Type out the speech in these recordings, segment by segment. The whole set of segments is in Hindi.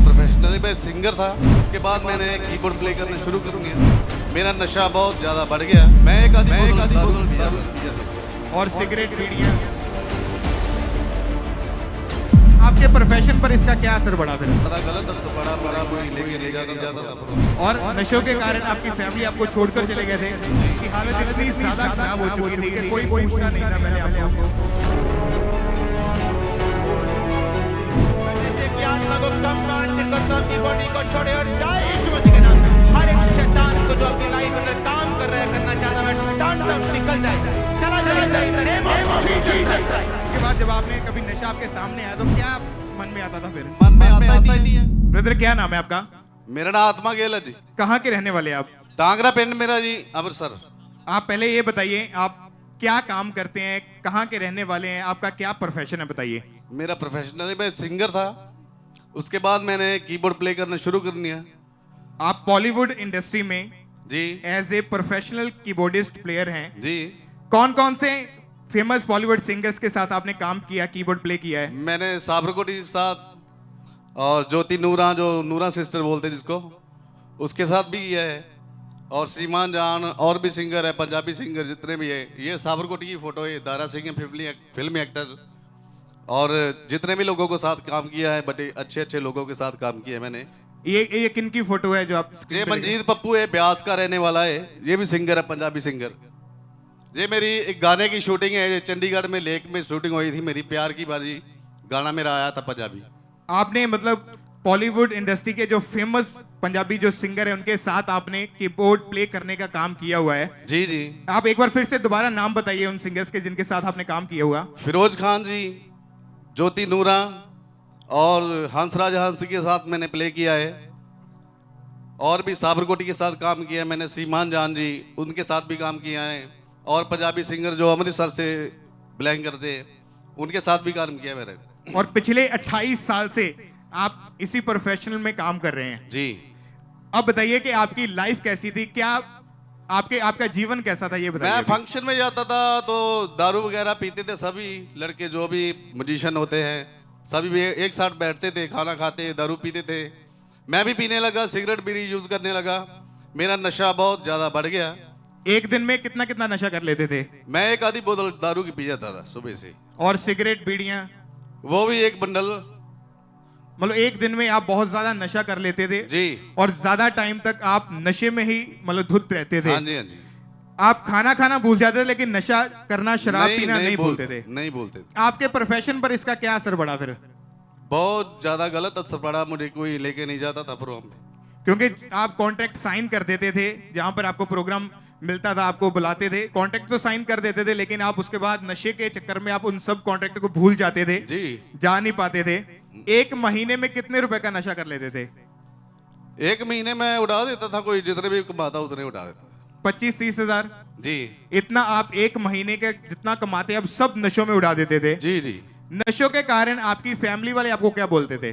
प्रोफेशनली मैं सिंगर था, उसके बाद मैंने कीबोर्ड प्ले करना शुरू कर दिया। मेरा नशा बहुत ज़्यादा बढ़ गया। मैं एक आधी बोतल पिया। और सिगरेट बीड़ियाँ। आपके प्रोफेशन पर इसका क्या असर पड़ा फिर? बड़ा गलत असर पड़ा, बड़ा कोई लेके ले जाता था। और नशों के कारण आपकी फैमिली आपको छोड़कर चले गए थे कि हालत इतनी ज्यादा खराब हो चुकी थी कि कोई पूछता नहीं था। मैंने आपको अपनी बॉडी को छोड़े और जाए यीशु मसीह के नाम में। हर एक शैतान को जो अपनी लाइफ में काम कर रहा है, करना चाहता है, टर्न डाउन निकल जाए, चला जाए in the name of Jesus Christ. उसके बाद जब आपने कभी नशा आपके सामने आया तो क्या मन में आता था फिर? मन में आता ही नहीं है। ब्रदर क्या नाम है आपका? मेरा नाम आत्मा गेल है जी। कहाँ के रहने वाले आप? टांगरा पिंड मेरा जी, अमृतसर। आप पहले ये बताइए आप क्या काम करते हैं, कहाँ के रहने वाले हैं, आपका क्या प्रोफेशन है बताइए। मेरा प्रोफेशनली मैं सिंगर था, उसके बाद मैंने कीबोर्ड प्ले करना शुरू कर दिया। आप बॉलीवुड इंडस्ट्री में जी as a professional keyboardist player हैं। जी। कौन कौन से फेमस बॉलीवुड सिंगर्स के साथ आपने काम किया, कीबोर्ड प्ले किया है? मैंने साबरकोटी के साथ और ज्योति नूरा, जो नूरा सिस्टर बोलते हैं जिसको, उसके साथ भी किया है। और श्रीमान जान और भी सिंगर है, पंजाबी सिंगर जितने भी है। ये साबरकोटी की फोटो है, दारा सिंह है, फिल्म एक्टर। और जितने भी लोगों के साथ काम किया है, बड़े अच्छे अच्छे लोगों के साथ काम किया है मैंने। ये किन की फोटो है जो आप ये स्क्रीन पे देख- मंजीत पप्पू है, ब्यास का रहने वाला है। ये भी सिंगर है, पंजाबी सिंगर। ये मेरी एक गाने की शूटिंग है, चंडीगढ़ में लेक में शूटिंग हुई थी मेरी, प्यार की बाजी। गाना मेरा आया था पंजाबी। आपने मतलब बॉलीवुड इंडस्ट्री के जो फेमस पंजाबी जो सिंगर है उनके साथ आपने कीबोर्ड प्ले करने का काम किया हुआ है। जी जी। आप एक बार फिर से दोबारा नाम बताइए उन सिंगर्स के जिनके साथ आपने काम किया हुआ। फिरोज खान जी, ज्योति नूरा और हंसराज हंस के साथ मैंने प्ले किया है। और भी साबरकोटी के साथ काम किया है मैंने। सीमान जान जी, उनके साथ भी काम किया है। और पंजाबी सिंगर जो अमृतसर से बिलोंग करते हैं, उनके साथ भी काम किया है मैंने। और पिछले 28 साल से आप इसी प्रोफेशनल में काम कर रहे हैं। जी। अब बताइए कि आपकी लाइफ कैसी थी, क्या आपका जीवन कैसा था, ये मैं बताइए। फंक्शन में जाता था तो दारू वगैरह पीते थे सभी लड़के, जो भी म्यूजिशियन होते हैं सभी भी एक साथ बैठते थे, खाना खाते, दारू पीते थे। मैं भी पीने लगा, सिगरेट भी यूज करने लगा। मेरा नशा बहुत ज्यादा बढ़ गया। एक दिन में कितना कितना नशा कर लेते थे? मैं एक आधी बोतल दारू की पी जाता था सुबह से। और सिगरेट बीड़ियां? वो भी एक बंडल। मतलब एक दिन में आप बहुत ज्यादा नशा कर लेते थे जी। और ज्यादा टाइम तक आप नशे में ही मतलब धुत रहते थे। हाँ जी, हाँ जी। आप खाना खाना भूल जाते थे लेकिन नशा करना, शराब पीना नहीं भूलते थे। नहीं भूलते थे। आपके प्रोफेशन पर इसका क्या असर पड़ा फिर? बहुत ज्यादा गलत असर पड़ा। मुझे कोई लेके नहीं जाता था प्रोग्राम पे। क्योंकि आप कॉन्ट्रैक्ट साइन कर देते थे, जहां पर आपको प्रोग्राम मिलता था आपको बुलाते थे, कॉन्ट्रैक्ट तो साइन कर देते थे, लेकिन आप उसके बाद नशे के चक्कर में आप उन सब कॉन्ट्रैक्ट को भूल जाते थे, जी। जा नहीं पाते थे। एक महीने में कितने रुपए का नशा कर लेते थे? एक महीने में उड़ा देता था, कोई जितने भी कमाता उतने उड़ा देता था। 25-30 हजार? जी इतना आप एक महीने का जितना कमाते अब सब नशों में उड़ा देते थे। जी जी। नशों के कारण आपकी फैमिली वाले आपको क्या बोलते थे?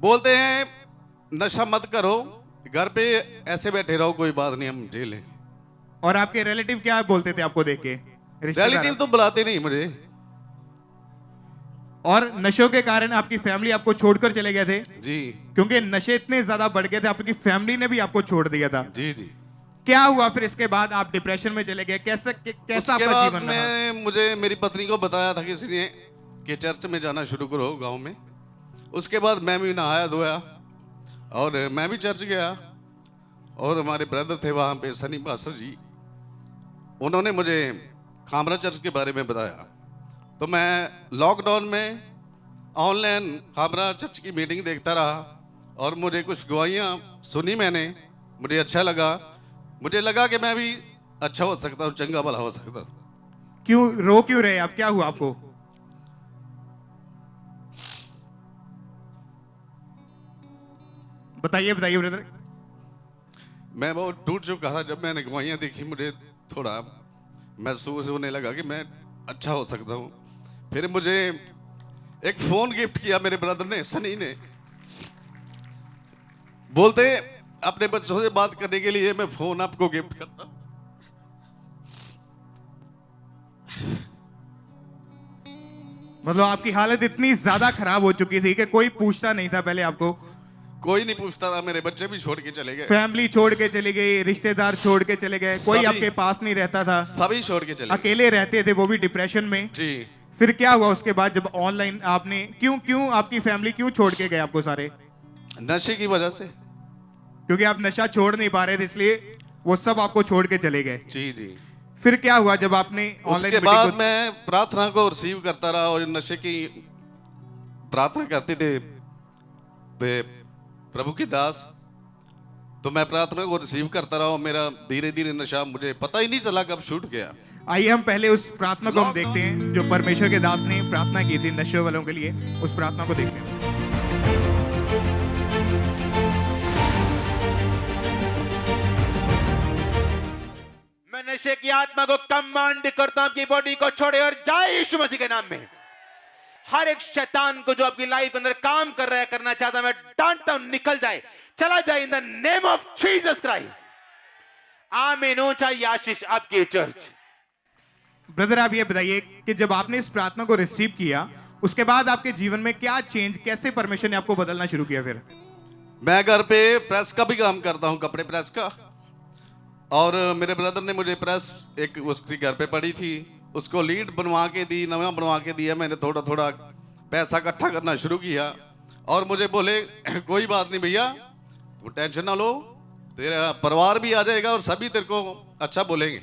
बोलते हैं नशा मत करो, घर पे ऐसे बैठे रहो, कोई बात नहीं, हम झेल लेंगे। और आपके रिलेटिव क्या बोलते थे आपको देख के? रिलेटिव तो बुलाते नहीं मुझे। और नशों के कारण आपकी फैमिली आपको छोड़कर चले गए थे? जी क्योंकि नशे इतने ज्यादा बढ़ गए थे, आपकी फैमिली ने भी आपको छोड़ दिया था। जी जी। क्या हुआ फिर इसके बाद? आप डिप्रेशन में चले गए, कैसा उसके आपका बाद जीवन रहा? मुझे मेरी पत्नी को बताया था किसी ने कि चर्च में जाना शुरू करो गांव में। उसके बाद मैं भी नहाया धोया और मैं भी चर्च गया। और हमारे ब्रदर थे वहाँ पे, सनी पास्टर जी, उन्होंने मुझे खामरा चर्च के बारे में बताया। तो मैं लॉकडाउन में ऑनलाइन खामरा चर्च की मीटिंग देखता रहा और मुझे कुछ गवाहियाँ सुनी मैंने, मुझे अच्छा लगा। मुझे लगा कि मैं भी अच्छा हो सकता हूँ, चंगा भला हो सकता हूँ। क्यों रहे आप? क्या हुआ आपको? बताइए ब्रदर। मैं बहुत टूट चुका था। जब मैंने गवाहियाँ देखी, मुझे थोड़ा महसूस होने लगा कि मैं अच्छा हो सकता हूँ। फिर मुझे एक फोन गिफ्ट किया मेरे ब्रदर ने, सनी ने। बोलते अपने बच्चों से बात करने के लिए मैं फोन आपको गिफ्ट करता। मतलब आपकी हालत इतनी ज्यादा खराब हो चुकी थी कि कोई पूछता नहीं था पहले आपको, कोई नहीं पूछता था, मेरे बच्चे भी छोड़ के चले गए, फैमिली छोड़ के चली गई, रिश्तेदार छोड़ के चले गए, कोई सभी। आपके पास नहीं रहता था, सभी छोड़ के चले गए। अकेले रहते थे, वो भी डिप्रेशन में। जी। फिर क्या हुआ उसके बाद जब ऑनलाइन आपने क्यों आपकी फैमिली क्यों छोड़ के गए आपको सारे? नशे की वजह से। क्योंकि आप नशा छोड़ नहीं पा रहे थे, इसलिए वो सब आपको छोड़ के चले गए। जी जी। फिर क्या हुआ जब आपने ऑनलाइन उसके बाद मैं प्रार्थना को रिसीव करता रहा और नशे की प्रार्थना करते थे प्रभु की दास, तो मैं प्रार्थना को रिसीव करता रहा और मेरा धीरे धीरे नशा, मुझे पता ही नहीं चला कब छूट गया। आइए हम पहले उस प्रार्थना को हम देखते हैं जो परमेश्वर के दास ने प्रार्थना की थी नशे वालों के लिए। उस प्रार्थना को देखते हैं। मैं नशे की आत्मा को कमांड करता हूं आपकी बॉडी को छोड़े और जाए यीशु मसीह के नाम में। हर एक शैतान को जो आपकी लाइफ के अंदर काम कर रहा है, करना चाहता है, मैं डांटता हूं, निकल जाए, चला जाए in the name of Jesus Christ. आमीन। ऊंचा आशीष आपकी चर्च। ब्रदर आप ये बताइए कि जब आपने इस प्रार्थना को रिसीव किया उसके बाद आपके जीवन में क्या चेंज, कैसे परमेश्वर ने आपको बदलना शुरू किया? फिर मैं घर पे प्रेस का भी काम करता हूँ, कपड़े प्रेस का, और मेरे ब्रदर ने मुझे प्रेस एक उसकी घर पे पड़ी थी, उसको लीड बनवा के दी, नवा बनवा के दिया। मैंने थोड़ा थोड़ा पैसा इकट्ठा करना शुरू किया और मुझे बोले कोई बात नहीं भैया, वो टेंशन ना लो, तेरा परिवार भी आ जाएगा और सभी तेरे को अच्छा बोलेंगे।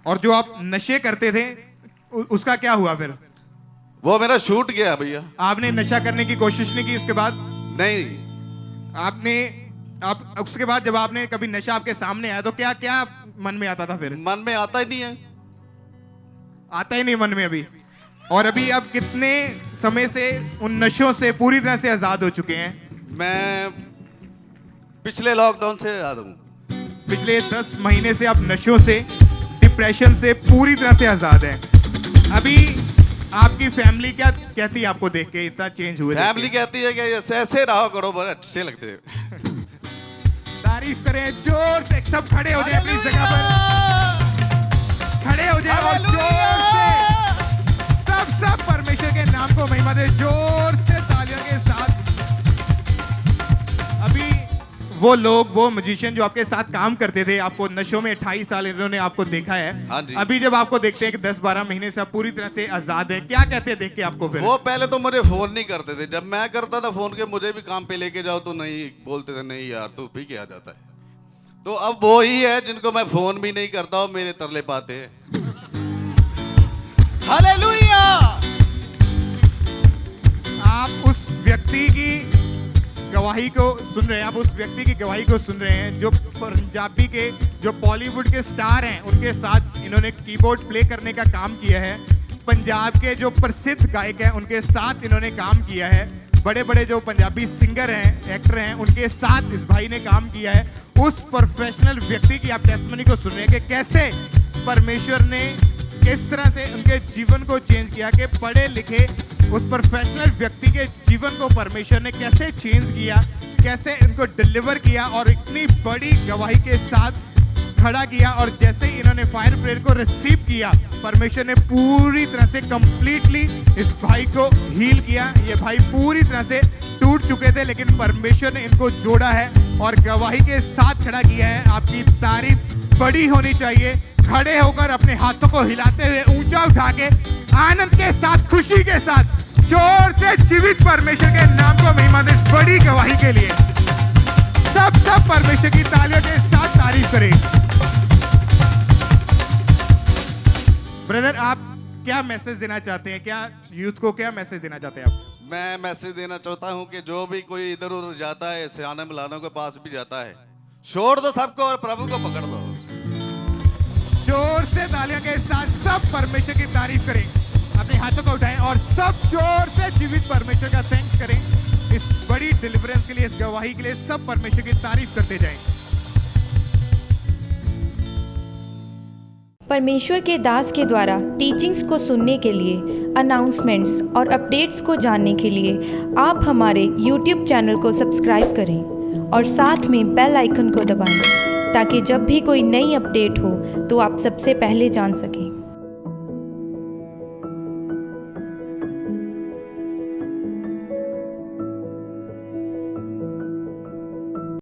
और जो आप नशे करते थे उसका क्या हुआ फिर? वो मेरा छूट गया भैया। आपने नशा करने की कोशिश नहीं की उसके बाद? नहीं। आप उसके बाद जब आपने कभी नशा आपके सामने आया तो क्या क्या मन में आता था फिर? मन में आता ही नहीं है। आता ही नहीं मन में अभी। और अभी आप कितने समय से उन नशों से पूरी तरह से आजाद हो चुके हैं? मैं पिछले लॉकडाउन से आजाद हूँ। पिछले 10 महीने से आप नशों से, डिप्रेशन से पूरी तरह से आजाद हैं। अभी आपकी फैमिली क्या कहती है आपको देख के इतना चेंज हुए? फैमिली कहती है कि ऐसे रहो करो, बड़े अच्छे लगते हैं। तारीफ करें जोर से, सब खड़े हो जाए अपनी जगह पर, खड़े हो जाए और जोर से सब परमेश्वर के नाम को महिमा दे, जोर से तालियों के साथ। अभी वो लोग, वो म्यूजिशियन जो आपके साथ काम करते थे, आपको नशों में 28 साल इन्होंने आपको देखा है, हाँ जी। अभी जब आपको देखते हैं कि 10-12 महीने से आप पूरी तरह से आजाद हैं, क्या कहते हैं देख के आपको फिर? वो पहले तो मुझे फोन नहीं करते थे, जब मैं करता था फोन के मुझे भी काम पे लेके जाओ तो नहीं बोलते थे, नहीं यार तू भी क्या जाता है। तो अब वो ही है जिनको मैं फोन भी नहीं करता हूँ, मेरे तरले पाते हैं। हालेलुया। आप उस व्यक्ति की गवाही को सुन रहे हैं, आप उस व्यक्ति की गवाही को सुन रहे हैं जो पंजाबी के, जो बॉलीवुड के स्टार हैं, उनके साथ इन्होंने कीबोर्ड प्ले करने का काम किया है। पंजाब के जो प्रसिद्ध गायक हैं उनके साथ इन्होंने काम किया है। बड़े बड़े जो पंजाबी सिंगर हैं, एक्टर हैं, उनके साथ इस भाई ने काम किया है। उस प्रोफेशनल व्यक्ति की आप टेस्टमनी को सुन रहे हैं कि कैसे परमेश्वर ने किस तरह से उनके जीवन को चेंज किया, कि पढ़े लिखे उस प्रोफेशनल व्यक्ति के जीवन को परमेश्वर ने कैसे चेंज किया, कैसे इनको डिलीवर किया और इतनी बड़ी गवाही के साथ खड़ा किया। और जैसे ही इन्होंने फायर प्रेयर को रिसीव किया, परमेश्वर ने पूरी तरह से कंप्लीटली इस भाई को हील किया। ये भाई पूरी तरह से टूट चुके थे, लेकिन परमेश्वर ने इनको जोड़ा है और गवाही के साथ खड़ा किया है। आपकी तारीफ बड़ी होनी चाहिए। खड़े होकर अपने हाथों को हिलाते हुए ऊंचा उठा के आनंद के साथ, खुशी के साथ, जोर से जीवित परमेश्वर के नाम को महिमा दे इस बड़ी गवाही के लिए। सब परमेश्वर की तालियों के साथ तारीफ करें। ब्रदर आप क्या मैसेज देना चाहते हैं? क्या यूथ को क्या मैसेज देना चाहते हैं आप? मैं मैसेज देना चाहता हूँ कि जो भी कोई इधर उधर जाता है, सियाने मिलानों के पास भी जाता है, छोड़ दो सबको और प्रभु को पकड़ दो। जोर से तालियों के साथ सब परमेश्वर की तारीफ करें, अपने हाथों को उठाएं और सब जोर से जीवित परमेश्वर का थैंक्स करें इस बड़ी डिलीवरेंस के लिए, इस गवाही के लिए। सब परमेश्वर की तारीफ करते जाएं। परमेश्वर के दास के द्वारा टीचिंग्स को सुनने के लिए, अनाउंसमेंट्स और अपडेट्स को जानने के लिए आप हमारे YouTube चैनल को सब्सक्राइब करें और साथ में बेल आइकन को दबाएं, ताकि जब भी कोई नई अपडेट हो तो आप सबसे पहले जान सकें।